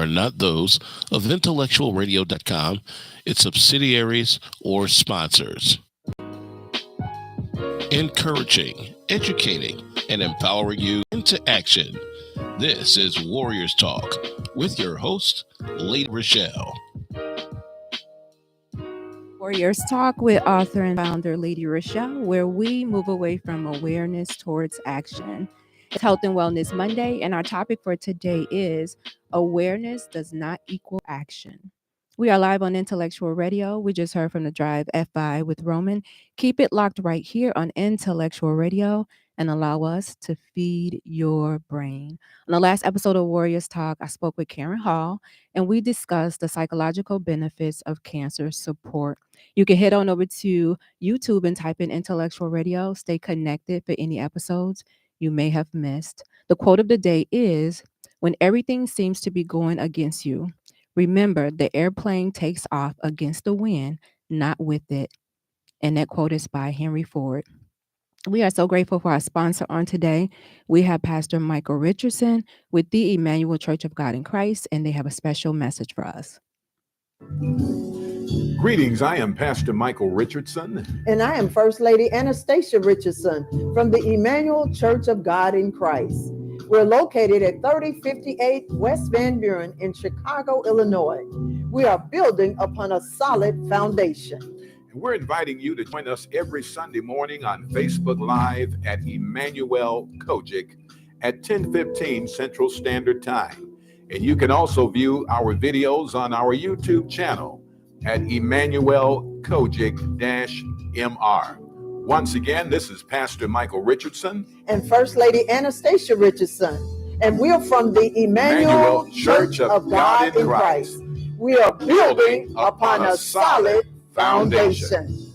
are not those of IntellectualRadio.com, its subsidiaries, or sponsors. Encouraging, educating, and empowering you into action. This is Warriors Talk with your host, Lady Rochelle. Warriors Talk with author and founder Lady Rochelle, where we move away from awareness towards action. It's Health and Wellness Monday, and our topic for today is awareness does not equal action. We are live on Intellectual Radio. We just heard from the Drive FI with Roland. Keep it locked right here on Intellectual Radio and allow us to feed your brain. On the last episode of Warriors Talk, I spoke with Karen Hall, and we discussed the psychological benefits of cancer support. You can head on over to YouTube and type in Intellectual Radio. Stay connected for any episodes you may have missed. The quote of the day is, "When everything seems to be going against you, remember the airplane takes off against the wind, not with it." And that quote is by Henry Ford. We are so grateful for our sponsor on today. We have Pastor Michael Richardson with the Emmanuel Church of God in Christ, and they have a special message for us. Greetings, I am Pastor Michael Richardson. And I am First Lady Anastasia Richardson from the Emmanuel Church of God in Christ. We're located at 3058 West Van Buren in Chicago, Illinois. We are building upon a solid foundation. We're inviting you to join us every Sunday morning on Facebook Live at Emmanuel Kojic at 10:15 Central Standard Time. And you can also view our videos on our YouTube channel at Emmanuel Kojic-MR. Once again, this is Pastor Michael Richardson and First Lady Anastasia Richardson. And we're from the Emmanuel Church of God in Christ. We are building upon a solid foundation.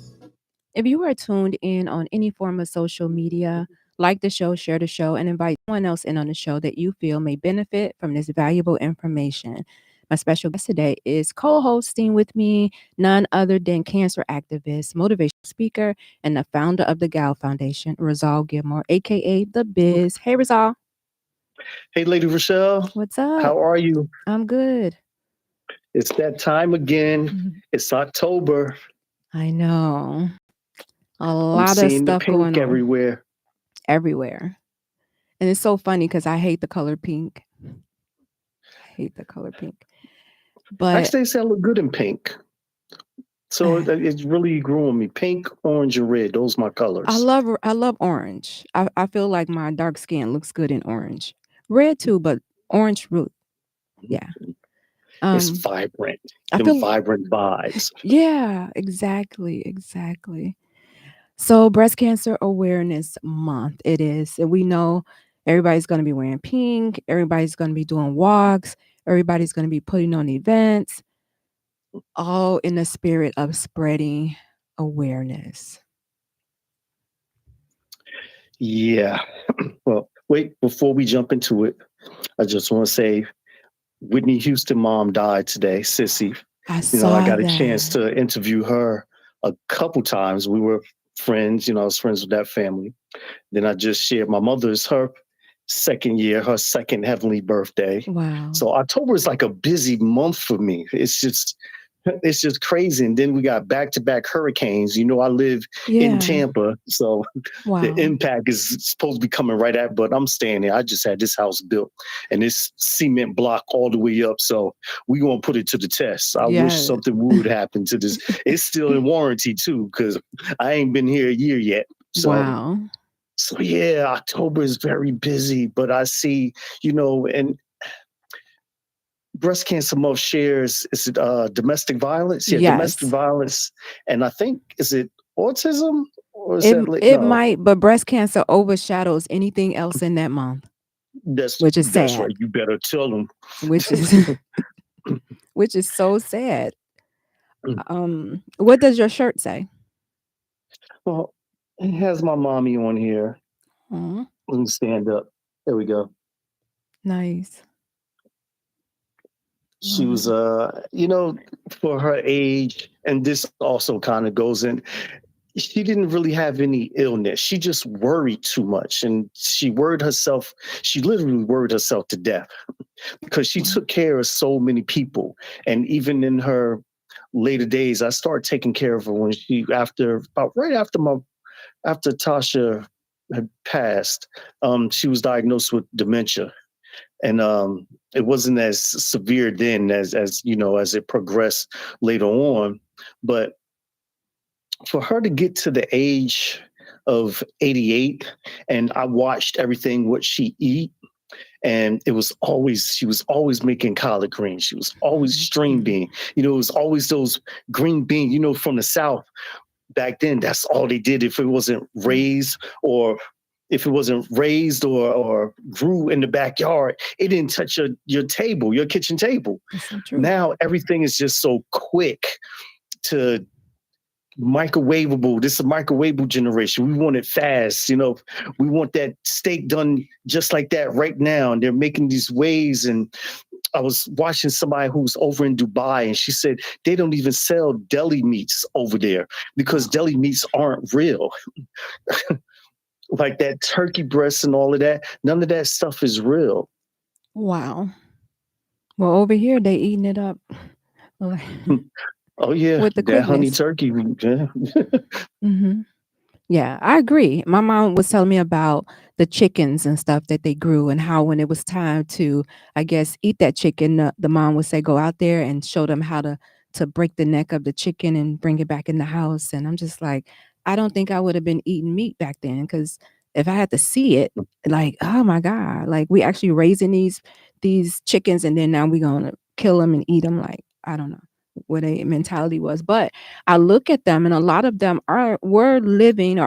If you are tuned in on any form of social media, like the show, share the show, and invite someone else in on the show that you feel may benefit from this valuable information. My special guest today is co-hosting with me none other than cancer activist, motivational speaker, and the founder of the Gal Foundation, Rizal Gilmore, aka The Biz. Hey, Rizal. Hey, Lady Rochelle. What's up? How are you? I'm good. It's that time again. It's October. I know. A lot of stuff going on everywhere. Everywhere. And it's so funny because I hate the color pink. But actually, I look good in pink. So it's really grew on me. Pink, orange, and red. Those are my colors. I love orange. I feel like my dark skin looks good in orange. Red too, but orange root. Yeah. It's vibrant. Vibrant vibes. Yeah, exactly. So Breast Cancer Awareness Month it is. And we know everybody's going to be wearing pink. Everybody's going to be doing walks. Everybody's going to be putting on events, all in the spirit of spreading awareness. Yeah. Well, wait, before we jump into it, I just want to say Whitney Houston mom died today, Sissy. I got a chance to interview her a couple times. We were friends, I was friends with that family. Then I just shared my mother's, her second heavenly birthday. Wow. So October is like a busy month for me. It's just crazy. And then we got back-to-back hurricanes. I live in Tampa, so the impact is supposed to be coming right at, but I'm staying there. I just had this house built and this cement block all the way up. So we're going to put it to the test. I wish something would happen to this. It's still in warranty too, because I ain't been here a year yet. So, So yeah, October is very busy, but I see, and Breast Cancer Month shares, is it domestic violence? Yeah, yes. Domestic violence. And I think, is it autism? Or is it might, but breast cancer overshadows anything else in that month. Which is sad. That's right. You better tell them. Which is so sad. What does your shirt say? Well, it has my mommy on here. Let me stand up. There we go. Nice. She was, for her age, and this also kind of goes in, she didn't really have any illness. She just worried too much. And she literally worried herself to death because she took care of so many people. And even in her later days, I started taking care of her when after Tasha had passed, she was diagnosed with dementia. And it wasn't as severe then as it progressed later on. But for her to get to the age of 88, and I watched everything what she eat, and she was always making collard greens. She was always string bean. It was always those green beans, from the South. Back then, that's all they did. If it wasn't raised or grew in the backyard, it didn't touch your table, your kitchen table. Now everything is just so quick to microwavable. This is a microwavable generation. We want it fast. We want that steak done just like that right now. And they're making these ways. And I was watching somebody who's over in Dubai, and she said they don't even sell deli meats over there because deli meats aren't real. Like that turkey breast and all of that. None of that stuff is real. Wow. Well, over here, they eating it up. Oh, yeah. With the that honey quickness. turkey. Yeah. Mm-hmm. Yeah, I agree. My mom was telling me about the chickens and stuff that they grew and how when it was time to, I guess, eat that chicken, the mom would say, go out there and show them how to break the neck of the chicken and bring it back in the house. And I'm just like, I don't think I would have been eating meat back then because if I had to see it, like, oh my God, like we actually raising these chickens and then now we're going to kill them and eat them. Like, I don't know what a mentality was, but I look at them and a lot of them are living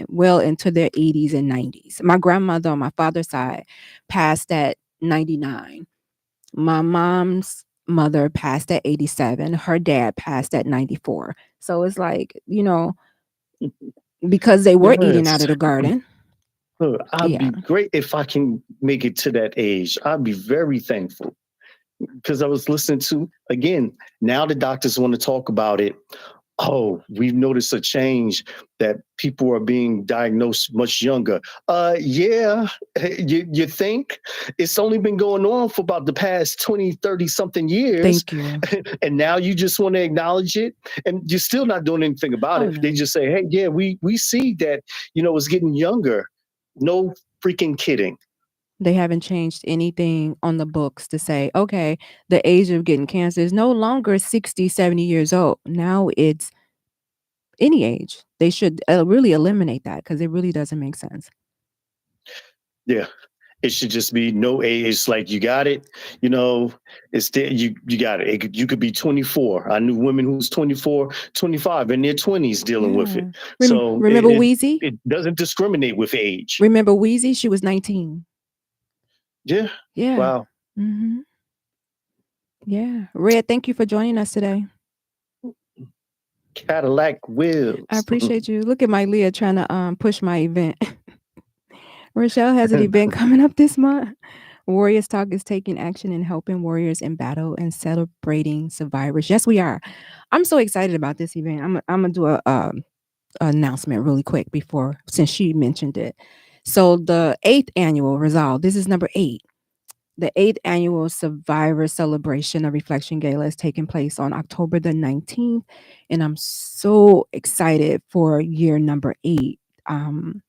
well into their 80s and 90s. My grandmother on my father's side passed at 99. My mom's mother passed at 87. Her dad passed at 94. So it's like, because they were eating out of the garden. I'd be great if I can make it to that age. I'd be very thankful. Because I was listening to, again, now the doctors want to talk about it. Oh, we've noticed a change that people are being diagnosed much younger. Yeah, you think? It's only been going on for about the past 20, 30 something years. Thank you. And now you just want to acknowledge it and you're still not doing anything about it. No. They just say, hey, yeah, we see that, it's getting younger. No freaking kidding. They haven't changed anything on the books to say, okay, the age of getting cancer is no longer 60, 70 years old. Now it's any age. They should really eliminate that because it really doesn't make sense. Yeah. It should just be no age. It's like you got it. It's there. You got it. You could be 24. I knew women who's 24, 25 in their 20s dealing with it. So remember Wheezy? It doesn't discriminate with age. Remember Wheezy? She was 19. Yeah. Yeah. Wow. Mm-hmm. Yeah. Red, thank you for joining us today. Cadillac wheels. I appreciate you. Look at my Leah trying to push my event. Rochelle has an event coming up this month. Warriors Talk is taking action and helping warriors in battle and celebrating survivors. Yes, we are. I'm so excited about this event. I'm gonna do a announcement really quick since she mentioned it. So the 8th annual Resolve, this is number 8. The 8th annual Survivor Celebration of Reflection Gala is taking place on October the 19th. And I'm so excited for year number 8. I'm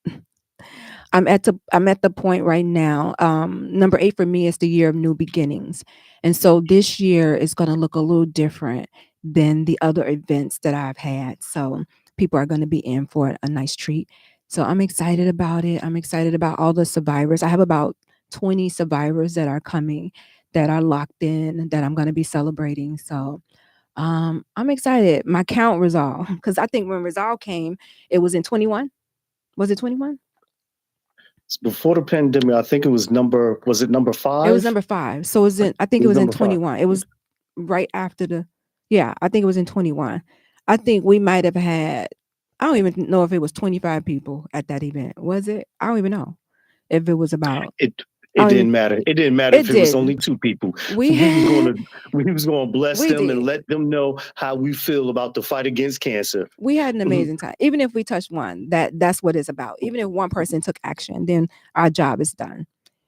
at the point right now. Number 8 for me is the year of new beginnings. And so this year is going to look a little different than the other events that I've had. So people are going to be in for a nice treat. So I'm excited about it. I'm excited about all the survivors. I have about 20 survivors that are coming that are locked in that I'm going to be celebrating. So I'm excited. My count Resolve, because I think when Resolve came, it was in 21. Was it 21? Before the pandemic, I think it was number 5? It was number 5. So I think it was in 21. 5. It was right after I think it was in 21. I think we might have had, I don't even know if it was 25 people at that event. Was it? I don't even know if it was about. It didn't matter. It didn't matter if it was only 2 people. We was going to bless them and let them know how we feel about the fight against cancer. We had an amazing time. Even if we touched one, that's what it's about. Even if one person took action, then our job is done.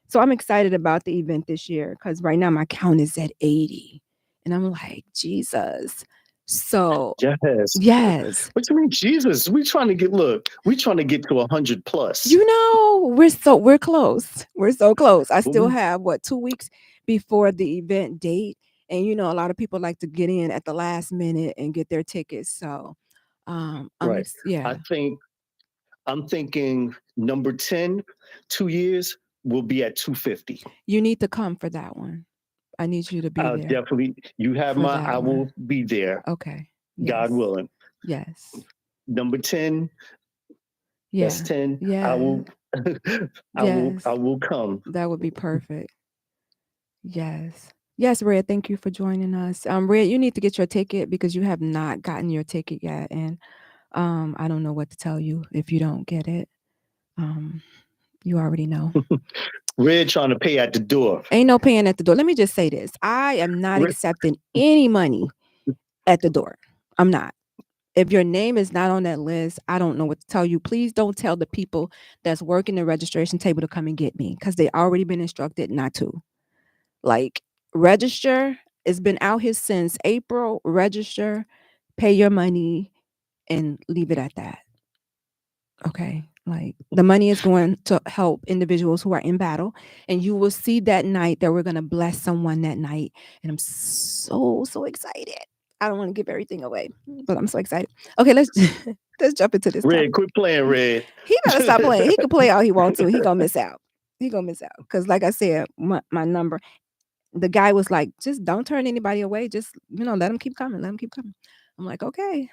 So I'm excited about the event this year because right now my count is at 80. And I'm like, Jesus. So yes. What you mean, Jesus? We're trying to get to 100 plus. You know, we're close. We're so close. I still have 2 weeks before the event date. And you know, a lot of people like to get in at the last minute and get their tickets. So right. I'm thinking number 10, 2 years will be at 250. You need to come for that one. I need you to be there. Definitely. You have I will be there. Okay. Yes. God willing. Yes. Number 10. Yeah. That's 10. Yeah. I will come. That would be perfect. Yes. Yes, Red, thank you for joining us. Red, you need to get your ticket because you have not gotten your ticket yet. And I don't know what to tell you if you don't get it. You already know. Red trying to pay at the door. Ain't no paying at the door. Let me just say this. I am not accepting any money at the door. I'm not. If your name is not on that list, I don't know what to tell you. Please don't tell the people that's working the registration table to come and get me because they already been instructed not to. Like, register. It's been out here since April. Register, pay your money, and leave it at that. Okay. Like, the money is going to help individuals who are in battle. And you will see that night that we're going to bless someone that night. And I'm so excited. I don't want to give everything away, but I'm so excited. Okay, let's jump into this. Red, quit playing, Red. He better stop playing. He can play all he wants to. He gonna miss out. Because like I said, my number, the guy was like, just don't turn anybody away. Just, let him keep coming. I'm like, okay.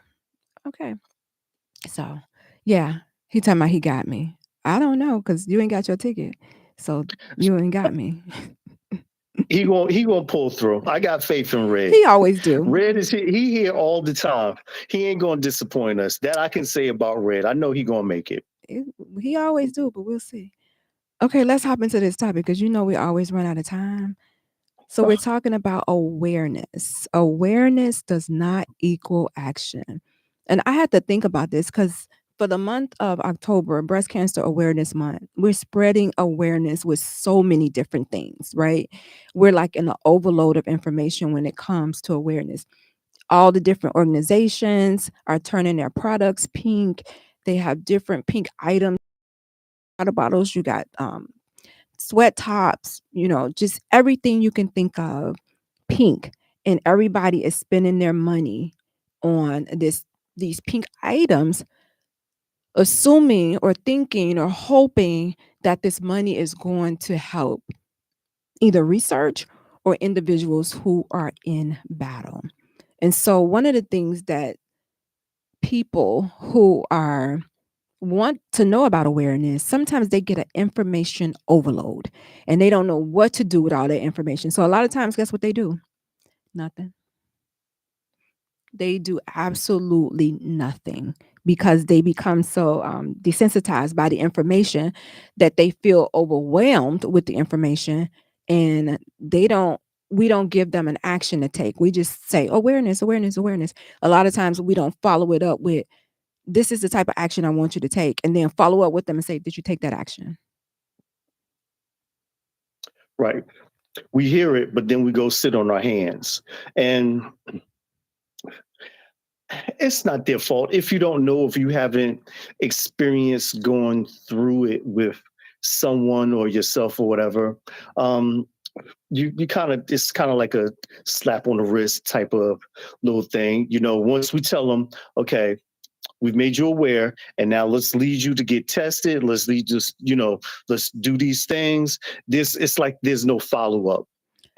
So, yeah. He talking about he got me. I don't know because you ain't got your ticket. So you ain't got me. He gonna pull through. I got faith in Red. He always do. Red is he here all the time. He ain't gonna disappoint us. That I can say about Red. I know he gonna make it. He always do, but we'll see. Okay, let's hop into this topic because we always run out of time. So we're talking about awareness. Awareness does not equal action. And I had to think about this because for the month of October, Breast Cancer Awareness Month, we're spreading awareness with so many different things, right? We're like in an overload of information when it comes to awareness. All the different organizations are turning their products pink. They have different pink items. Water bottles, you got sweat tops, just everything you can think of pink. And everybody is spending their money on these pink items, assuming or thinking or hoping that this money is going to help either research or individuals who are in battle. And so one of the things that people who want to know about awareness, sometimes they get an information overload and they don't know what to do with all that information. So a lot of times, guess what they do? Nothing. They do absolutely nothing because they become so desensitized by the information that they feel overwhelmed with the information, and we don't give them an action to take. We just say awareness. A lot of times we don't follow it up with, this is the type of action I want you to take, and then follow up with them and say, did you take that action? Right. We hear it, but then we go sit on our hands. And it's not their fault. If you don't know, if you haven't experienced going through it with someone or yourself or whatever, it's kind of like a slap on the wrist type of little thing. Once we tell them, okay, we've made you aware, and now let's lead you to get tested. Let's do these things. It's like there's no follow-up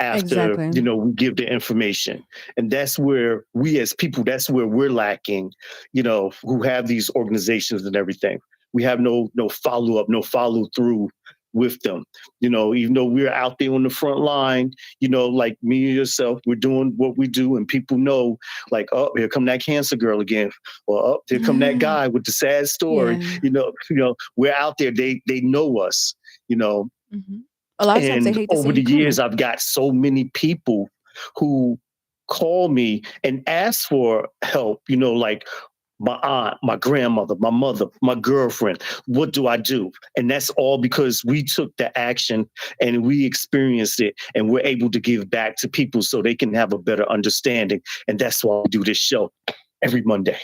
after, we give the information. And that's where we as people, that's where we're lacking, who have these organizations and everything. We have no follow-up, no follow-through with them. Even though we're out there on the front line, like me and yourself, we're doing what we do, and people know, like, oh, here come that cancer girl again, or oh, here come that guy with the sad story. We're out there. They know us. Mm-hmm. A lot of times they And hate to see over you the years, coming. I've got so many people who call me and ask for help, like my aunt, my grandmother, my mother, my girlfriend. What do I do? And that's all because we took the action and we experienced it and we're able to give back to people so they can have a better understanding. And that's why we do this show every Monday.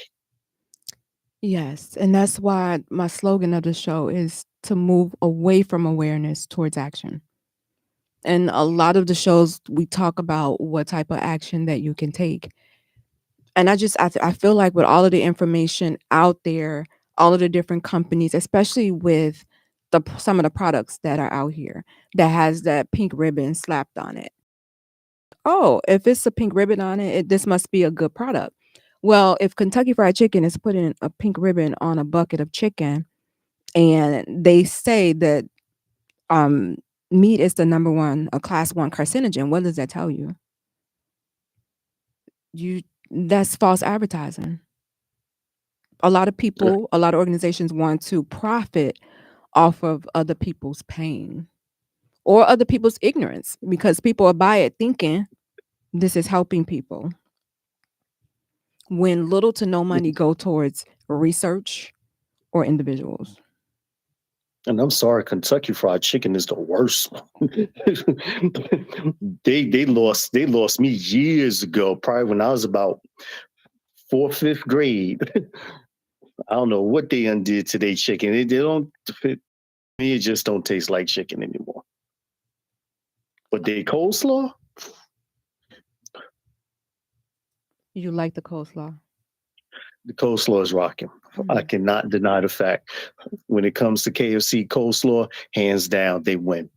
Yes. And that's why my slogan of the show is to move away from awareness towards action. And a lot of the shows we talk about what type of action that you can take. And I feel like with all of the information out there, all of the different companies, especially with some of the products that are out here that has that pink ribbon slapped on it. Oh, if it's a pink ribbon on it, this must be a good product. Well, if Kentucky Fried Chicken is putting a pink ribbon on a bucket of chicken and they say that meat is the number one, a class 1 carcinogen, what does that tell you? That's false advertising. A lot of people, a lot of organizations want to profit off of other people's pain or other people's ignorance because people will buy it thinking this is helping people. When little to no money go towards research or individuals. And I'm sorry, Kentucky Fried Chicken is the worst. They lost me years ago, probably when I was about 4th, 5th grade. I don't know what they undid to their chicken. They don't fit me. It just don't taste like chicken anymore. But they coleslaw. You like the coleslaw? The coleslaw is rocking. I cannot deny the fact. When it comes to KFC coleslaw, hands down, they win.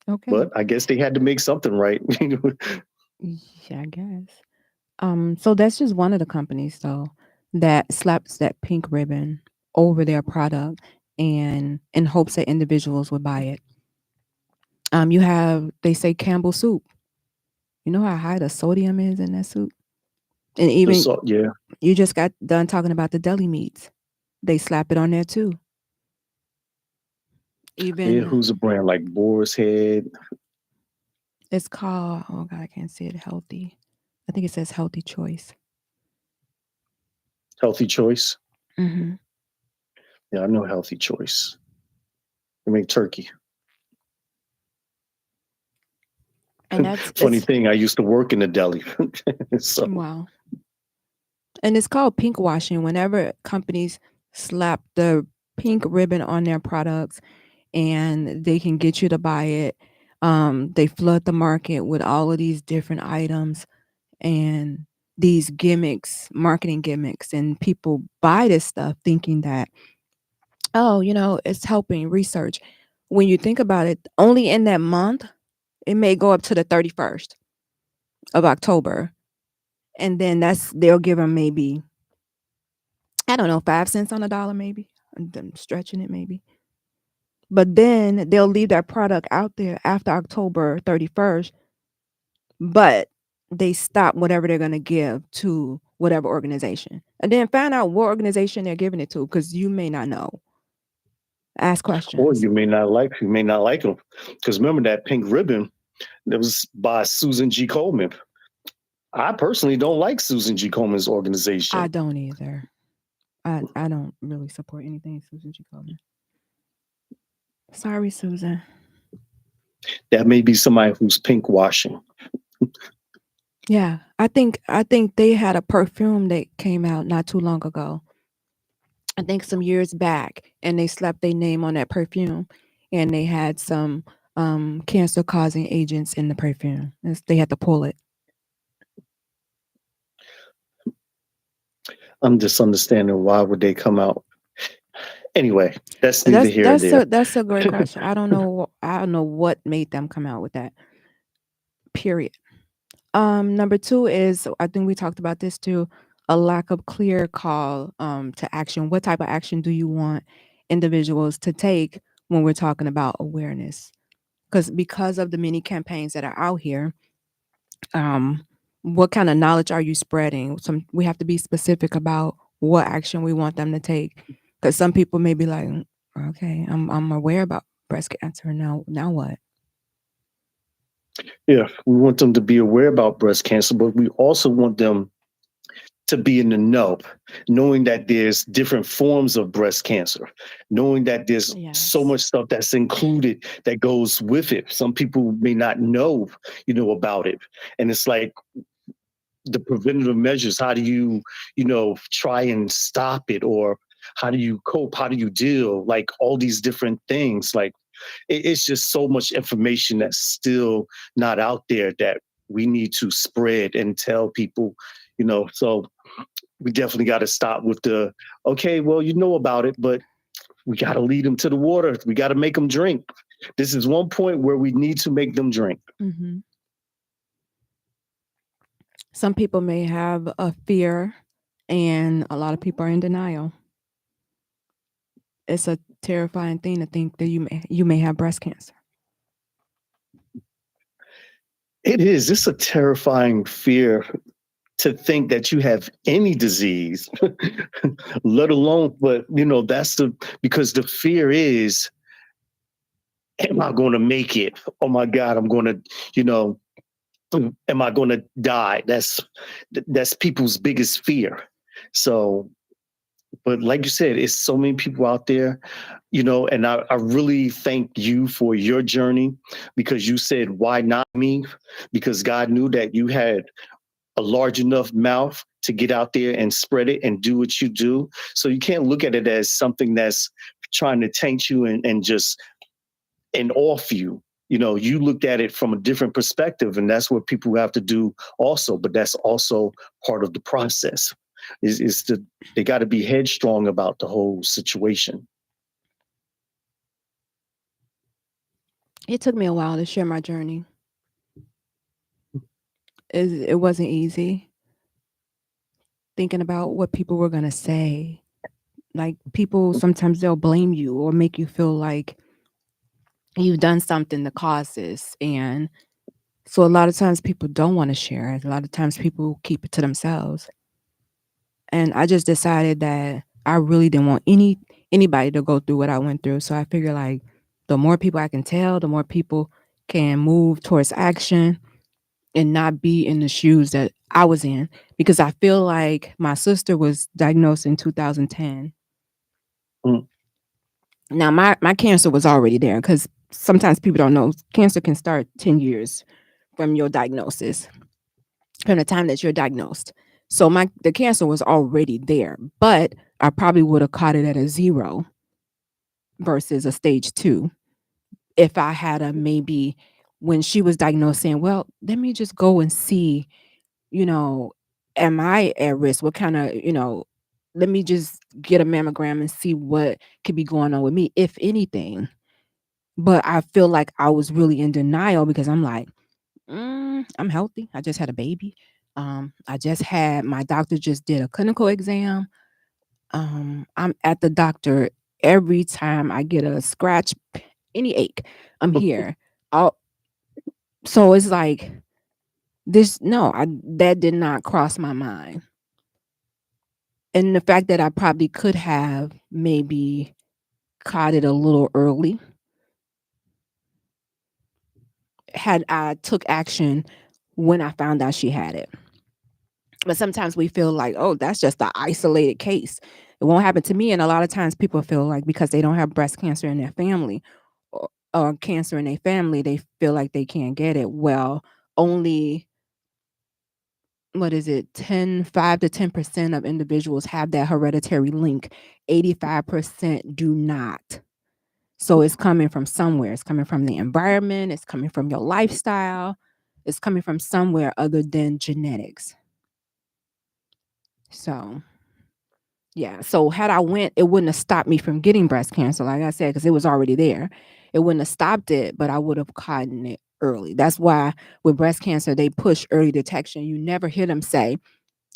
Okay. But I guess they had to make something right. Yeah, I guess. So that's just one of the companies, though, that slaps that pink ribbon over their product and in hopes that individuals would buy it. They say Campbell soup. You know how high the sodium is in that soup? And even you just got done talking about the deli meats. They slap it on there too. Even who's a brand like Boar's Head? It's called, oh God, I can't see it, Healthy. I think it says Healthy Choice. Healthy Choice? Mm-hmm. Yeah, I know Healthy Choice. They make turkey. And that's funny thing. I used to work in the deli. Wow. And it's called pink washing. Whenever companies slap the pink ribbon on their products and they can get you to buy it, they flood the market with all of these different items and these gimmicks, marketing gimmicks, and people buy this stuff thinking that, it's helping research. When you think about it, only in that month, it may go up to the 31st of October. And then they'll give them maybe, I don't know, 5 cents on the dollar, maybe. I'm stretching it maybe. But then they'll leave that product out there after October 31st, but they stop whatever they're going to give to whatever organization. And then find out what organization they're giving it to, because you may not know. Ask questions. Or you may not like them. Because remember that pink ribbon that was by Susan G. Komen. I personally don't like Susan G. Komen's organization. I don't either. I don't really support anything Susan G. Komen. Sorry, Susan. That may be somebody who's pink washing. Yeah, I think they had a perfume that came out not too long ago. I think some years back, and they slapped their name on that perfume, and they had some cancer-causing agents in the perfume. They had to pull it. I'm just understanding why would they come out. Anyway, that's neither here nor there. That's a great question. I don't know what made them come out with that. Period. Number 2 is, I think we talked about this too, a lack of clear call to action. What type of action do you want individuals to take when we're talking about awareness? Because of the many campaigns that are out here, what kind of knowledge are you spreading? We have to be specific about what action we want them to take. Because some people may be like, okay, I'm aware about breast cancer. Now what? Yeah, we want them to be aware about breast cancer, but we also want them to be in the know, knowing that there's different forms of breast cancer, knowing that there's so much stuff that's included that goes with it. Some people may not know, about it. And it's like the preventative measures. How do you, try and stop it? Or how do you cope? How do you deal? Like all these different things. Like it's just so much information that's still not out there that we need to spread and tell people, so we definitely got to stop with okay, well, about it, but we got to lead them to the water. We got to make them drink. This is one point where we need to make them drink. Mm-hmm. Some people may have a fear, and a lot of people are in denial. It's a terrifying thing to think that you may have breast cancer. It is. It's a terrifying fear to think that you have any disease, let alone, but because the fear is, am I going to make it? Oh my God, I'm going to, am I going to die? That's people's biggest fear. So, but like you said, it's so many people out there, and I really thank you for your journey, because you said, why not me? Because God knew that you had a large enough mouth to get out there and spread it and do what you do. So you can't look at it as something that's trying to taint you and off you. You looked at it from a different perspective, and that's what people have to do also. But that's also part of the process. They got to be headstrong about the whole situation. It took me a while to share my journey. It wasn't easy. Thinking about what people were going to say. Like, people, sometimes they'll blame you or make you feel like you've done something to cause this. And so a lot of times people don't want to share it. A lot of times people keep it to themselves. And I just decided that I really didn't want anybody to go through what I went through. So I figured, like, the more people I can tell, the more people can move towards action and not be in the shoes that I was in. Because I feel like my sister was diagnosed in 2010. Now, my cancer was already there, because sometimes people don't know cancer can start 10 years from your diagnosis, from the time that you're diagnosed. So the cancer was already there, but I probably would have caught it at a 0 versus a stage 2 if I had maybe, when she was diagnosed, saying, well, let me just go and see, am I at risk? What kind of, let me just get a mammogram and see what could be going on with me, if anything. But I feel like I was really in denial, because I'm like, I'm healthy. I just had a baby. My doctor just did a clinical exam. I'm at the doctor every time I get a scratch, any ache. I'm here. So it's like that did not cross my mind. And the fact that I probably could have maybe caught it a little early, had I took action when I found out she had it. But sometimes we feel like, oh, that's just an isolated case. It won't happen to me. And a lot of times people feel like because they don't have breast cancer in their family or cancer in their family, they feel like they can't get it. Well, only, 5 to 10% of individuals have that hereditary link. 85% do not. So it's coming from somewhere. It's coming from the environment. It's coming from your lifestyle. It's coming from somewhere other than genetics. So, yeah. So had I went, it wouldn't have stopped me from getting breast cancer, like I said, because it was already there. It wouldn't have stopped it, but I would have caught it early. That's why with breast cancer, they push early detection. You never hear them say,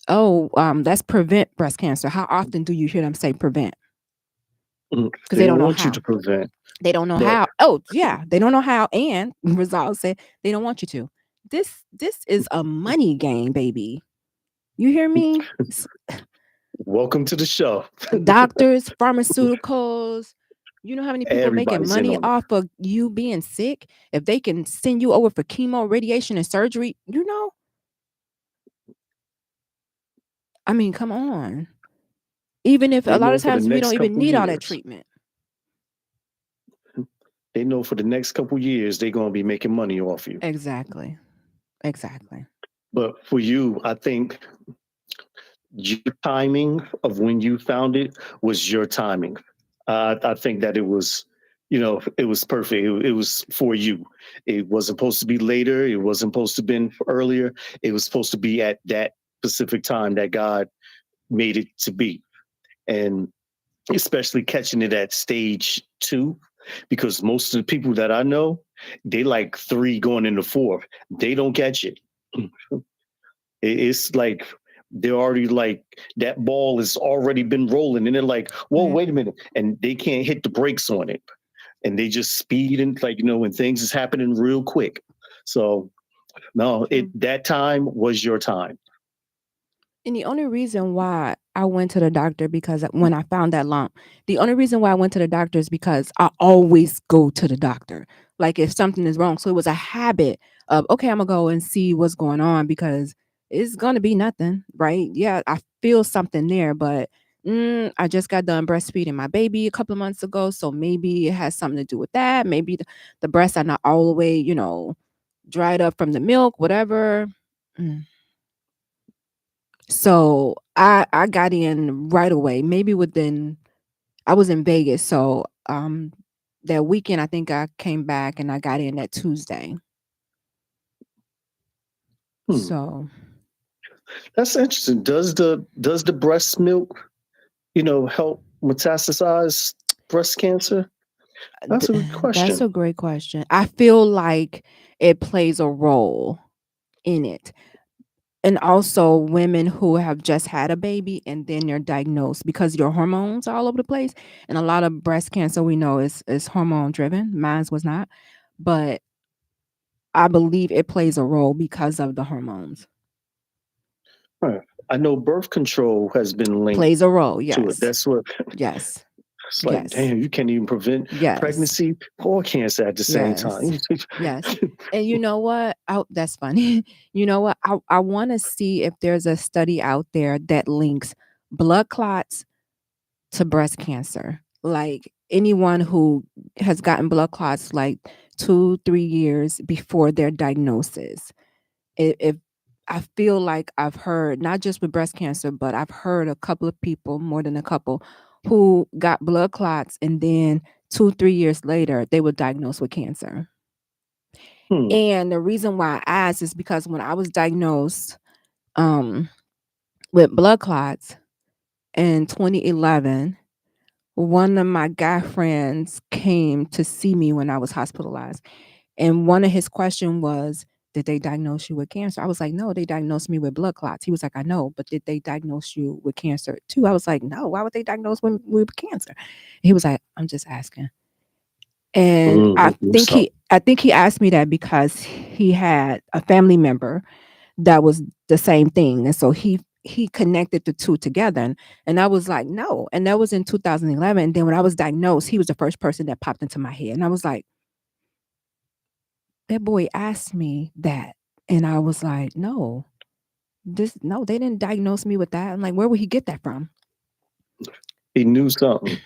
oh, let's prevent breast cancer. How often do you hear them say prevent? Because they don't know want how. you to prevent. They don't know how. Oh, yeah. They don't know how. And results say they don't want you to. This is a money game, baby. You hear me? Welcome to the show. Doctors, pharmaceuticals, You know how many people making Everybody's in money on it. off of you being sick? If they can send you over for chemo, radiation, and surgery, I mean, come on. Even if They a lot know of for the times we next don't even couple need all that years. treatment. They know for the next couple years they're gonna be making money off you. Exactly. But for you, I think your timing of when you found it was your timing. I think that it was, it was perfect. It was for you. It wasn't supposed to be later. It wasn't supposed to have been earlier. It was supposed to be at that specific time that God made it to be. And especially catching it at stage 2, because most of the people that I know, they like 3 going into 4. They don't catch it. It's like they're already like that ball has already been rolling, and they're like, "Whoa, wait a minute!" And they can't hit the brakes on it, and they just speed and when things is happening real quick. So no, that time was your time. And the only reason why I went to the doctor, because when I found that lump, the only reason why I went to the doctor is because I always go to the doctor. Like if something is wrong. So it was a habit of, okay, I'm going to go and see what's going on because it's going to be nothing, right? Yeah, I feel something there, but I just got done breastfeeding my baby a couple of months ago. So maybe it has something to do with that. Maybe the breasts are not all the way, dried up from the milk, whatever. So I got in right away. Maybe I was in Vegas, so that weekend I think I came back and I got in that Tuesday. So that's interesting. Does the breast milk, help metastasize breast cancer? That's a good question. That's a great question. I feel like it plays a role in it. And also women who have just had a baby and then they're diagnosed, because your hormones are all over the place. And a lot of breast cancer we know is hormone driven. Mine was not. But I believe it plays a role because of the hormones. I know birth control has been linked. Plays a role, to yes. it. That's what. Yes. It's like, damn, you can't even prevent pregnancy or cancer at the same time. Yes. And you know what? That's funny. You know what? I want to see if there's a study out there that links blood clots to breast cancer. Like anyone who has gotten blood clots like 2-3 years before their diagnosis. If I feel like I've heard, not just with breast cancer, but I've heard a couple of people, more than a couple, who got blood clots and then 2-3 years later, they were diagnosed with cancer. And the reason why I asked is because when I was diagnosed with blood clots in 2011, one of my guy friends came to see me when I was hospitalized. And one of his questions was, did they diagnose you with cancer? I was like, no, they diagnosed me with blood clots. He was like, I know, but did they diagnose you with cancer too? I was like, no, why would they diagnose me with cancer? He was like, I'm just asking. And I think he asked me that because he had a family member that was the same thing. And so he connected the two together. And I was like, no. And that was in 2011. And then when I was diagnosed, he was the first person that popped into my head. And I was like, that boy asked me that. And I was like, no, they didn't diagnose me with that. I'm like, where would he get that from? He knew something.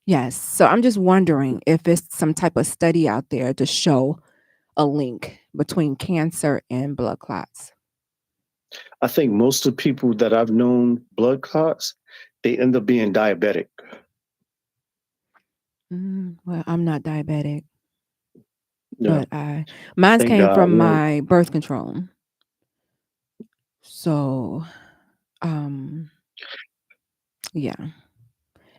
Yes. So I'm just wondering if it's some type of study out there to show a link between cancer and blood clots. I think most of the people that I've known blood clots, they end up being diabetic. Well, I'm not diabetic. No. But mine came from my birth control. So, yeah.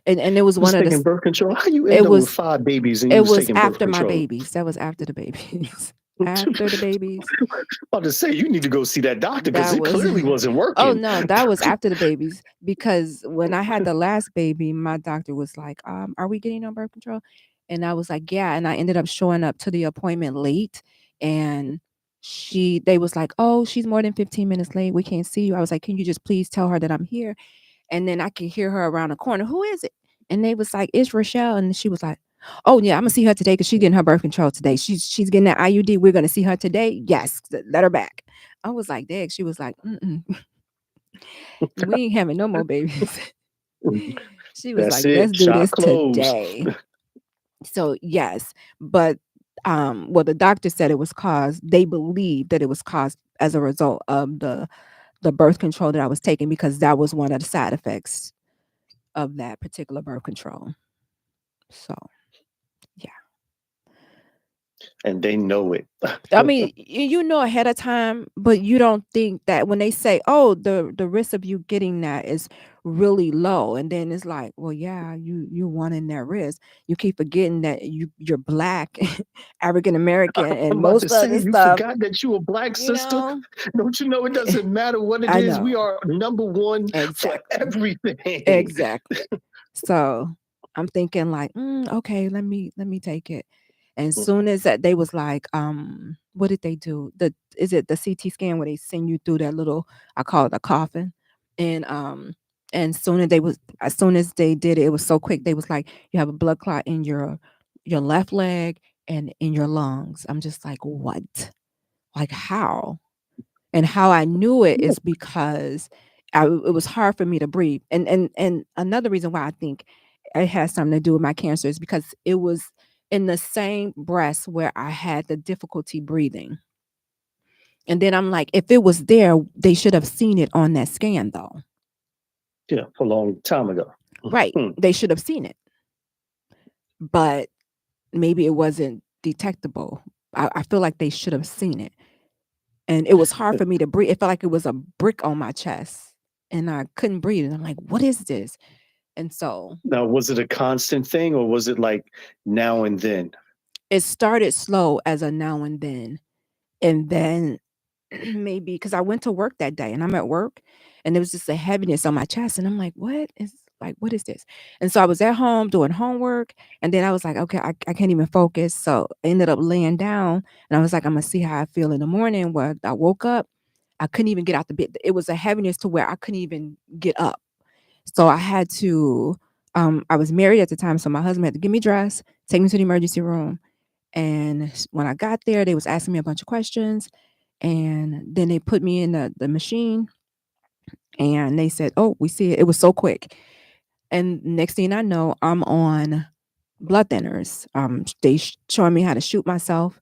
And it was one of the birth control. How you end up with 5 babies and you was taking birth control? It was after my babies. That was after the babies. After the babies. I was about to say, you need to go see that doctor because it clearly wasn't working. Oh no, that was after the babies. Because when I had the last baby, my doctor was like, are we getting on birth control? And I was like, yeah. And I ended up showing up to the appointment late. And they was like, oh, she's more than 15 minutes late. We can't see you. I was like, can you just please tell her that I'm here? And then I could hear her around the corner. Who is it? And they was like, it's Rochelle. And she was like, Oh yeah, I'm gonna see her today because she's getting her birth control today. She's getting that IUD. We're gonna see her today. Yes, let her back. I was like, Dad. She was like, we ain't having no more babies. She was That's like, let's it. do Shop this closed. today. So yes, but well, the doctor said it was caused. They believe that it was caused as a result of the birth control that I was taking, because that was one of the side effects of that particular birth control. So yeah. And they know it. I mean, you know ahead of time, but you don't think that when they say, "Oh, the risk of you getting that is really low," and then it's like, "Well, yeah, you wanting that risk." You keep forgetting that you're black, African American, and I'm about to most say, other you stuff. forgot that you a black You sister. know, Don't you know it doesn't matter what it I is? We know are number one for exactly, everything. exactly. So I'm thinking like, okay, let me take it. And soon as that, they was like, what did they do? Is it the CT scan where they send you through that little, I call it a coffin, and as soon as they did it, it was so quick. They was like, you have a blood clot in your left leg and in your lungs. I'm just like, what? Like how? And how I knew it is because it was hard for me to breathe. And another reason why I think it has something to do with my cancer is because it was in the same breast where I had the difficulty breathing. And then I'm like, if it was there, they should have seen it on that scan though. Yeah, a long time ago. Right. They should have seen it. But maybe it wasn't detectable. I feel like they should have seen it. And it was hard for me to breathe. It felt like it was a brick on my chest and I couldn't breathe. And I'm like, what is this? And so Now, was it a constant thing or was it like now and then? it started slow as a now and then. And then maybe because I went to work that day and I'm at work and there was just a heaviness on my chest. And I'm like, what is this? And so I was at home doing homework. And then I was like, okay, I can't even focus. So I ended up laying down and I was like, I'm going to see how I feel in the morning. Where I woke up, I couldn't even get out the bed. It was a heaviness to where I couldn't even get up. So I had to, I was married at the time. So my husband had to get me dressed, take me to the emergency room. And when I got there, they was asking me a bunch of questions. And then they put me in the machine and they said, oh, we see it. It was so quick. And next thing I know, I'm on blood thinners. They showing me how to shoot myself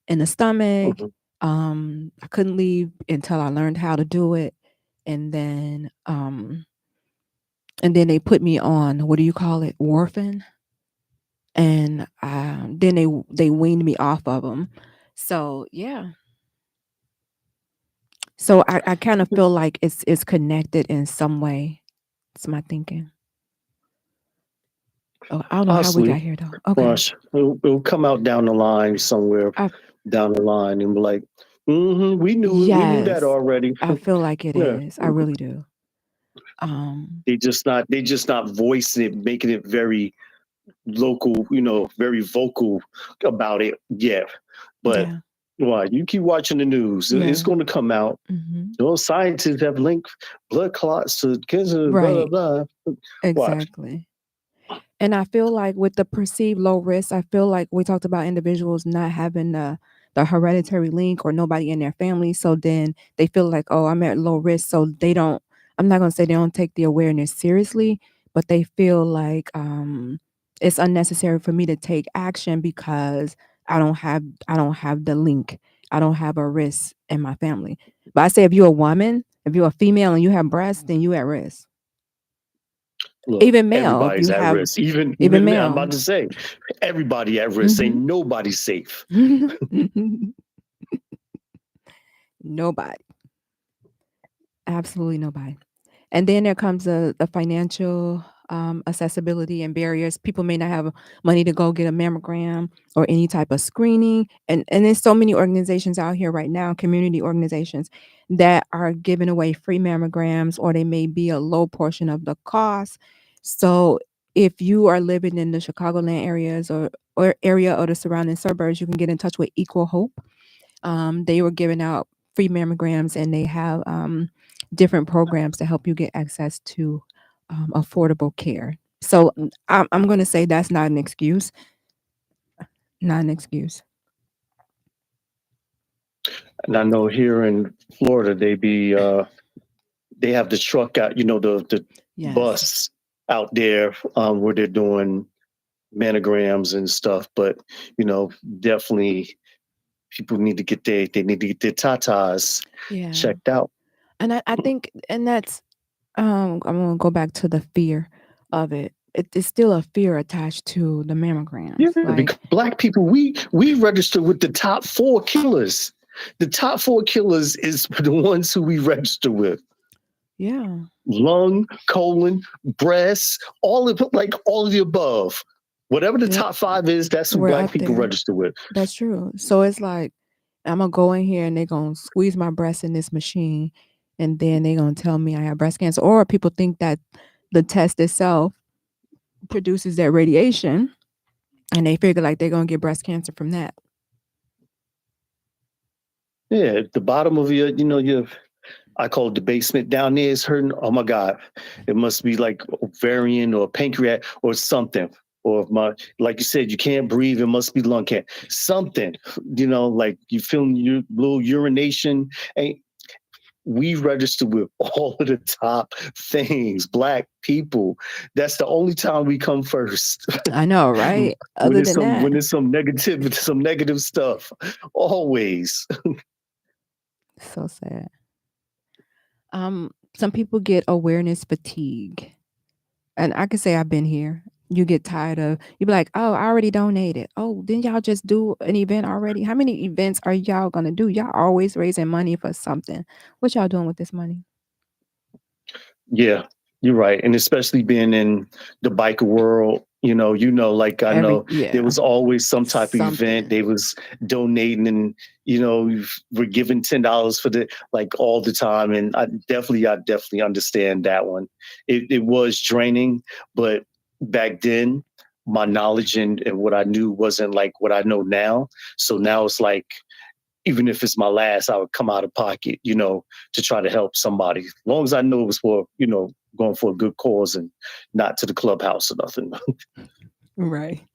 in the stomach. I couldn't leave until I learned how to do it. And then they put me on, what do you call it? Warfarin. And then they weaned me off of them. So yeah. So I kind of feel like it's connected in some way. It's my thinking. Oh, I don't know how we got here though. Okay. Gosh, it'll come out down the line somewhere down the line and be like, we knew that already. I feel like it is. I really do. They just not voicing it, making it very local, very vocal about it. Yeah. But why? You keep watching the news. Yeah. It's going to come out. Those scientists have linked blood clots to cancer, blah, blah, blah. Exactly. And I feel like with the perceived low risk, I feel like we talked about individuals not having the hereditary link or nobody in their family. So then they feel like, oh, I'm at low risk. So they don't, I'm not going to say they don't take the awareness seriously, but they feel like it's unnecessary for me to take action because I don't have the link. I don't have a risk in my family. But I say if you're a woman, if you're a female and you have breasts, then you at risk. Look, even male, everybody's at risk. Even male. I'm about to say, everybody at risk. Ain't nobody safe. Nobody. Absolutely nobody. And then there comes the financial accessibility and barriers. People may not have money to go get a mammogram or any type of screening. And there's so many organizations out here right now, community organizations, that are giving away free mammograms, or they may be a low portion of the cost. So if you are living in the Chicagoland areas or area or the surrounding suburbs, you can get in touch with Equal Hope. They were giving out free mammograms, and they have different programs to help you get access to affordable care. So I'm going to say that's not an excuse. Not an excuse. And I know here in Florida, they have the truck out, the Yes. bus out there where they're doing mammograms and stuff. But, definitely people need to get their tatas checked out. And I think, and that's, I'm going to go back to the fear of it. It's still a fear attached to the mammograms. Yeah, because Black people, we register with the top 4 killers. The top 4 killers is the ones who we register with. Yeah. Lung, colon, breast, all of the above. Whatever the top 5 is, that's who Black people register with. That's true. So it's like, I'm going to go in here and they're going to squeeze my breast in this machine. And then they're going to tell me I have breast cancer. Or people think that the test itself produces that radiation. And they figure like they're going to get breast cancer from that. Yeah, the bottom of your I call it the basement down there is hurting. Oh my God, it must be like ovarian or pancreatic or something. Or like you said, you can't breathe. It must be lung cancer. Something, like you feeling your little urination. And we register with all of the top things. Black people. That's the only time we come first. I know, right? Other than that, when there's some negative stuff, always. So sad. Some people get awareness fatigue. And I can say I've been here. You get tired of, you be like, oh, I already donated. Oh, didn't y'all just do an event already? How many events are y'all going to do? Y'all always raising money for something. What y'all doing with this money? Yeah, you're right. And especially being in the biker world, there was always some type of event. They was donating and, we're giving $10 for all the time. And I definitely understand that one. It was draining, but back then my knowledge and what I knew wasn't like what I know now. So now it's like, even if it's my last, I would come out of pocket, to try to help somebody. As long as I know it was for, going for a good cause and not to the clubhouse or nothing. Right.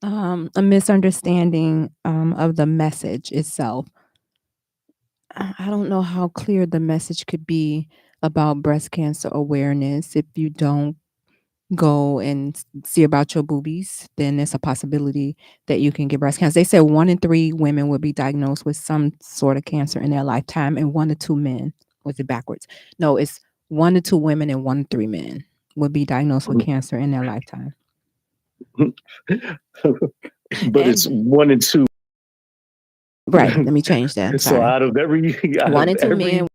A misunderstanding of the message itself. I don't know how clear the message could be about breast cancer awareness. If you don't go and see about your boobies, then there's a possibility that you can get breast cancer. They said 1 in 3 women will be diagnosed with some sort of cancer in their lifetime, and 1 to 2 men. Was it backwards? No, it's 1 to 2 women and 1 to 3 men will be diagnosed with cancer in their lifetime. But it's 1 and 2. Right. Let me change that. So out of every 1 and 2 men,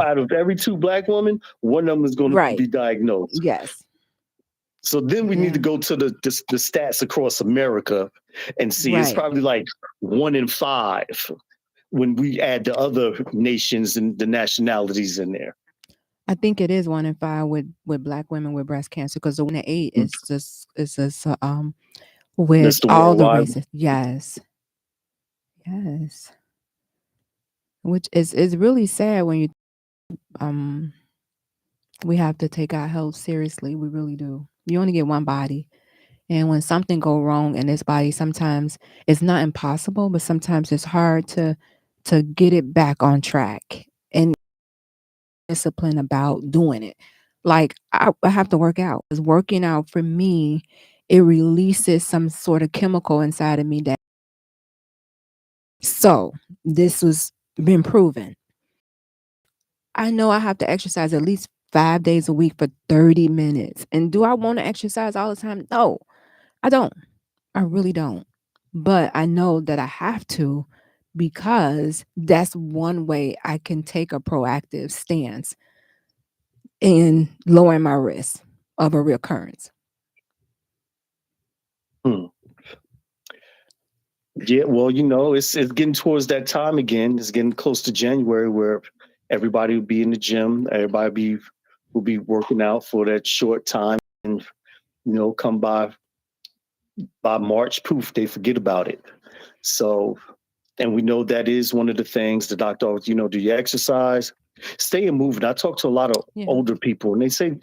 out of every 2 Black women, one of them is going to be diagnosed. Yes. So then we need to go to the stats across America and see. It's probably like 1 in 5 when we add the other nations and the nationalities in there. I think it is 1 in 5 with Black women with breast cancer, because the 1 in 8 is just with all the races. Yes. Which is really sad when we have to take our health seriously. We really do. You only get one body. And when something go wrong in this body, sometimes it's not impossible, but sometimes it's hard to get it back on track and discipline about doing it. Like I have to work out. Because working out for me, it releases some sort of chemical inside of me so this was been proven. I know I have to exercise at least 5 days a week for 30 minutes. And do I want to exercise all the time? No, I don't. I really don't. But I know that I have to, because that's one way I can take a proactive stance in lowering my risk of a recurrence. Yeah, well, it's getting towards that time again. It's getting close to January where everybody will be in the gym. Everybody will be working out for that short time, and come by March, poof, they forget about it. So, and we know that is one of the things the doctor always, do you exercise? Stay and moving. I talk to a lot of older people, and they say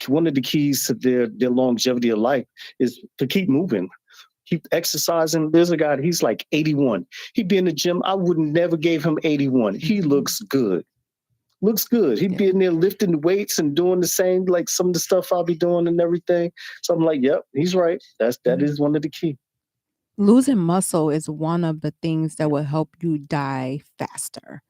one of the keys to their longevity of life is to keep moving. keep exercising. There's a guy, he's like 81. He'd be in the gym. I would never gave him 81. He looks good. Looks good. He'd be in there lifting weights and doing the same, like some of the stuff I'll be doing and everything. So I'm like, yep, he's right. That is one of the key. Losing muscle is one of the things that will help you die faster,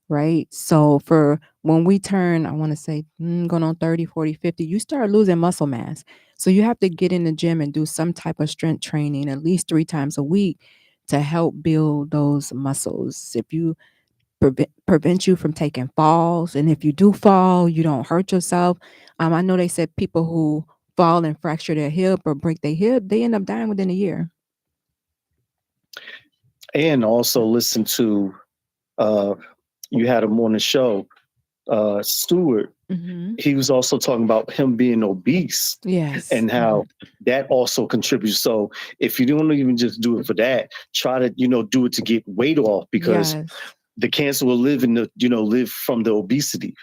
right? So for when we turn, I want to say going on 30, 40, 50, you start losing muscle mass. So you have to get in the gym and do some type of strength training at least 3 times a week to help build those muscles. If you prevent you from taking falls, and if you do fall, you don't hurt yourself. I know they said people who fall and fracture their hip or break their hip, they end up dying within a year. And also listen to, you had him on the show, Stewart. He was also talking about him being obese. Yes. And how that also contributes. So if you don't even just do it for that, try to, do it to get weight off, because the cancer will live live from the obesity.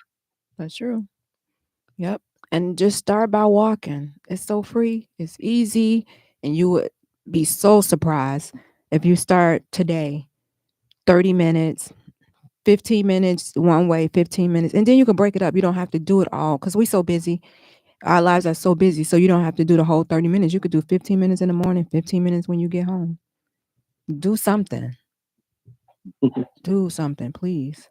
That's true. Yep. And just start by walking. It's so free. It's easy. And you would be so surprised if you start today, 30 minutes, 15 minutes one way, 15 minutes. And then you can break it up. You don't have to do it all because we're so busy. Our lives are so busy. So you don't have to do the whole 30 minutes. You could do 15 minutes in the morning, 15 minutes when you get home. Do something. Do something, please.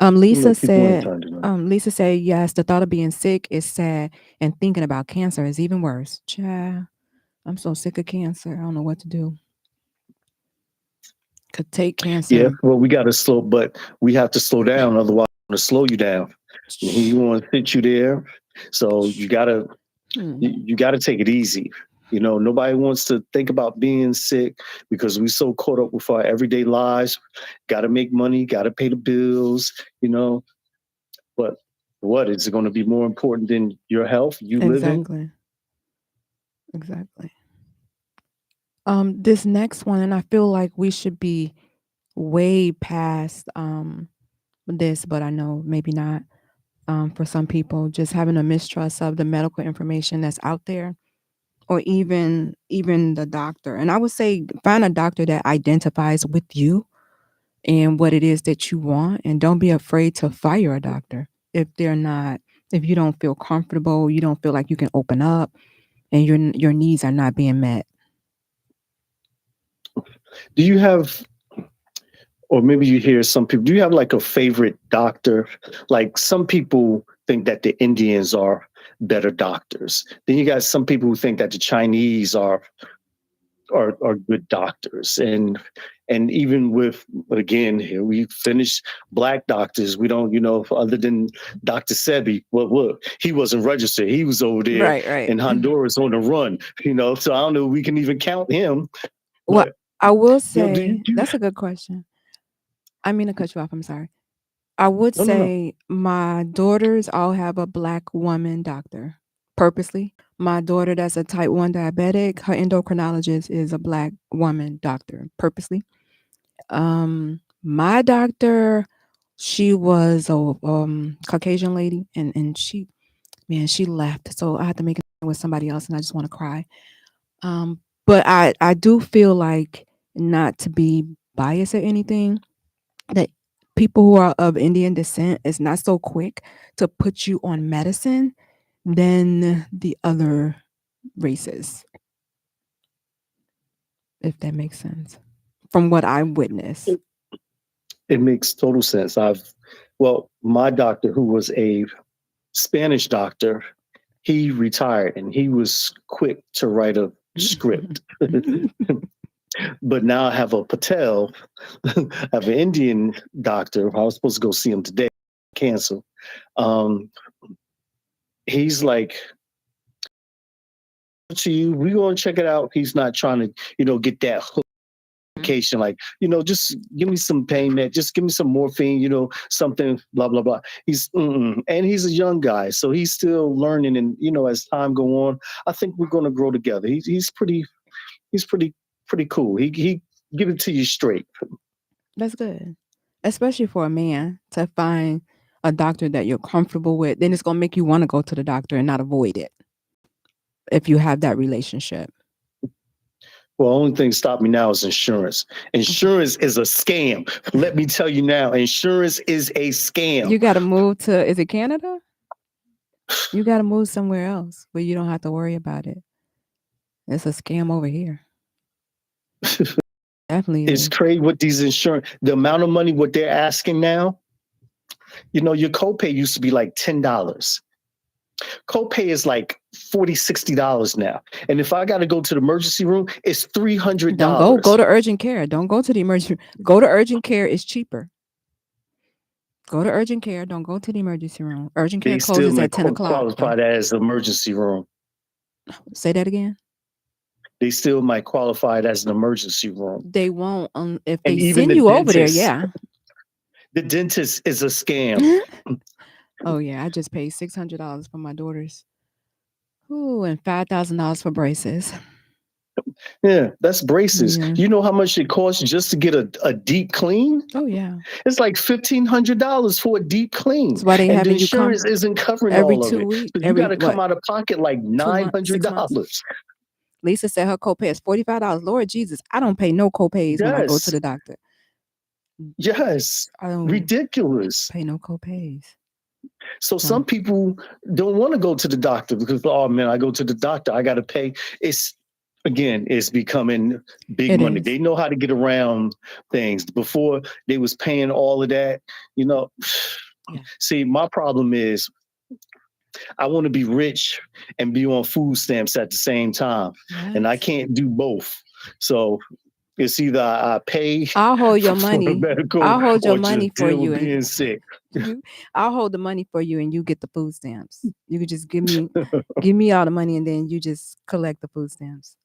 Lisa said, yes, the thought of being sick is sad, and thinking about cancer is even worse. Child, I'm so sick of cancer. I don't know what to do. Could take cancer. Yeah, well, we have to slow down. Otherwise, I'm going to slow you down. He want to sit you there. So you gotta take it easy. Nobody wants to think about being sick because we're so caught up with our everyday lives. Got to make money, got to pay the bills, But what is it going to be more important than your health? You living? Exactly. This next one, and I feel like we should be way past this, but I know maybe not. For some people, just having a mistrust of the medical information that's out there, or even the doctor. And I would say find a doctor that identifies with you and what it is that you want, and don't be afraid to fire a doctor if you don't feel comfortable, you don't feel like you can open up, and your needs are not being met. Do you have, or maybe you hear some people, do you have like a favorite doctor? Like some people think that the Indians are better doctors. Then you got some people who think that the Chinese are good doctors. And even with, again, here we finished Black doctors. We don't, other than Dr. Sebi, well, he wasn't registered. He was over there in Honduras on the run, so I don't know if we can even count him. Well, I will say, that's a good question. I mean to cut you off. I'm sorry. I would say my daughters all have a Black woman doctor, purposely. My daughter that's a type 1 diabetic, her endocrinologist is a Black woman doctor, purposely. My doctor, she was a Caucasian lady, and she left. So I had to make it with somebody else, and I just want to cry. But I do feel like, not to be biased or anything, that people who are of Indian descent is not so quick to put you on medicine than the other races, if that makes sense, from what I witnessed. It makes total sense. My doctor, who was a Spanish doctor, he retired and he was quick to write a script. But now I have a Patel, I have an Indian doctor. I was supposed to go see him today, cancel. He's like, to you, we're going to check it out. He's not trying to, get that hook medication, like, just give me some pain med, just give me some morphine, something, blah, blah, blah. And he's a young guy, so he's still learning. And, as time go on, I think we're going to grow together. He's pretty cool. He give it to you straight. That's good, especially for a man to find a doctor that you're comfortable with. Then it's going to make you want to go to the doctor and not avoid it if you have that relationship. Well, the only thing stopped me now is insurance. Insurance is a scam. Let me tell you now, insurance is a scam. You got to move to, is it Canada? You got to move somewhere else where you don't have to worry about it. It's a scam over here. Definitely. It's crazy with these insurance. The amount of money, what they're asking now, your copay used to be like $10. Copay is like $40, $60 now. And if I got to go to the emergency room, it's $300. Don't go to urgent care. Don't go to the emergency room. Go to urgent care. It's cheaper. Go to urgent care. Don't go to the emergency room. Urgent care closes at 10 o'clock. Qualify that as emergency room. Say that again. They still might qualify it as an emergency room. They won't if they send you over there. Yeah. The dentist is a scam. Oh yeah, I just paid $600 for my daughters. Ooh, and $5,000 for braces. Yeah, that's braces. Yeah. You know how much it costs just to get a deep clean? Oh yeah, it's like $1,500 for a deep clean. That's why they have insurance isn't covering every all 2 of it. weeks. So you got to come out of pocket like $900. Lisa said her copay is $45. Lord Jesus, I don't pay no copays when I go to the doctor. Yes, I don't ridiculous. Pay no copays. So some people don't want to go to the doctor because, oh man, I go to the doctor, I got to pay. It's becoming big money. They know how to get around things. Before they was paying all of that, Yeah. See, my problem is I want to be rich and be on food stamps at the same time. What? And I can't do both. So it's either I pay. I'll hold your money. I'll hold your money for you. Being sick. I'll hold the money for you, and you get the food stamps. You could just give me all the money, and then you just collect the food stamps.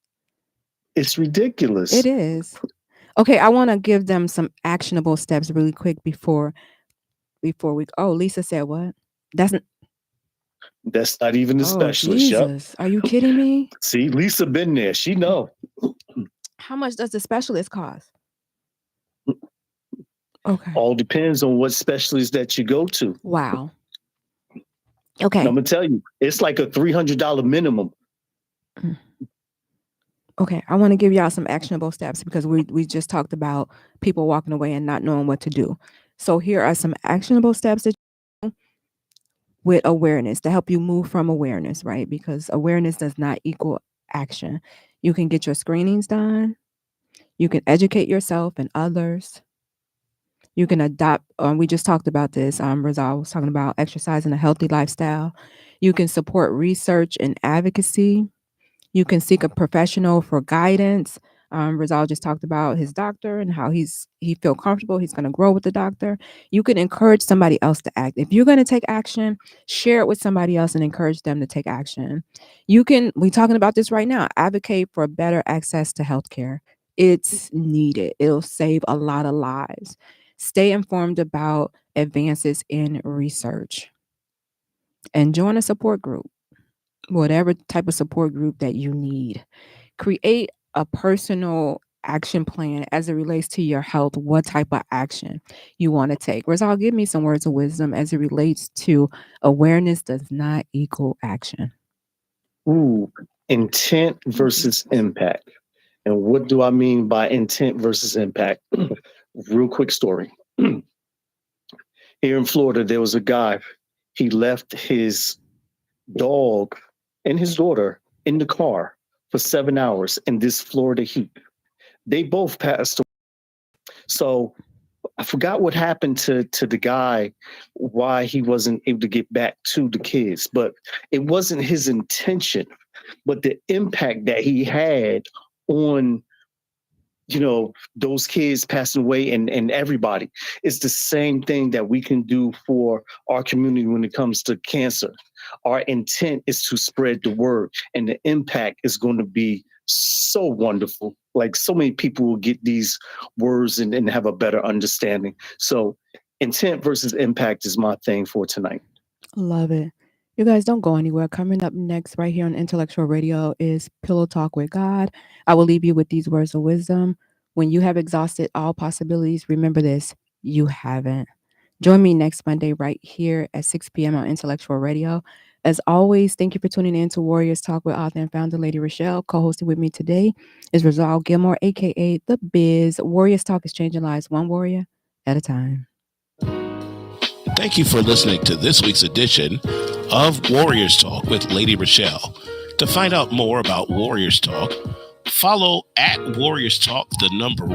It's ridiculous. It is. Okay, I want to give them some actionable steps really quick before we. Oh, Lisa said what? That's not even the specialist. Jesus. Yep. Are you kidding me? See, Lisa been there. She know. How much does the specialist cost? Okay. All depends on what specialist that you go to. Wow. Okay. And I'm gonna tell you, it's like a $300 minimum. Okay, I want to give y'all some actionable steps because we just talked about people walking away and not knowing what to do. So here are some actionable steps that you do with awareness to help you move from awareness, right? Because awareness does not equal action. You can get your screenings done. You can educate yourself and others. You can adopt, we just talked about this. Rizal was talking about exercising a healthy lifestyle. You can support research and advocacy. You can seek a professional for guidance. Rizal just talked about his doctor and how he feel comfortable. He's going to grow with the doctor. You can encourage somebody else to act. If you're going to take action, share it with somebody else and encourage them to take action. We're talking about this right now. Advocate for better access to healthcare. It's needed. It'll save a lot of lives. Stay informed about advances in research. And join a support group. Whatever type of support group that you need. Create a personal action plan as it relates to your health, what type of action you want to take. Rizal, give me some words of wisdom as it relates to awareness does not equal action. Ooh, intent versus impact. And what do I mean by intent versus impact? Real quick story. Here in Florida, there was a guy, he left his dog and his daughter in the car for 7 hours in this Florida heat. They both passed away. So I forgot what happened to the guy, why he wasn't able to get back to the kids, but it wasn't his intention, but the impact that he had on, those kids passing away and everybody. It's the same thing that we can do for our community when it comes to cancer. Our intent is to spread the word, and the impact is going to be so wonderful. Like so many people will get these words and have a better understanding. So intent versus impact is my thing for tonight. Love it. You guys don't go anywhere. Coming up next right here on Intellectual Radio is Pillow Talk with God. I will leave you with these words of wisdom. When you have exhausted all possibilities, remember this, you haven't. Join me next Monday right here at 6 p.m. on Intellectual Radio. As always, thank you for tuning in to Warriors Talk with author and founder Lady Rochelle. Co-hosting with me today is Rizal Gilmore, aka The Biz. Warriors Talk is changing lives one warrior at a time. Thank you for listening to this week's edition of Warriors Talk with Lady Rochelle. To find out more about Warriors Talk, follow at Warriors Talk, the number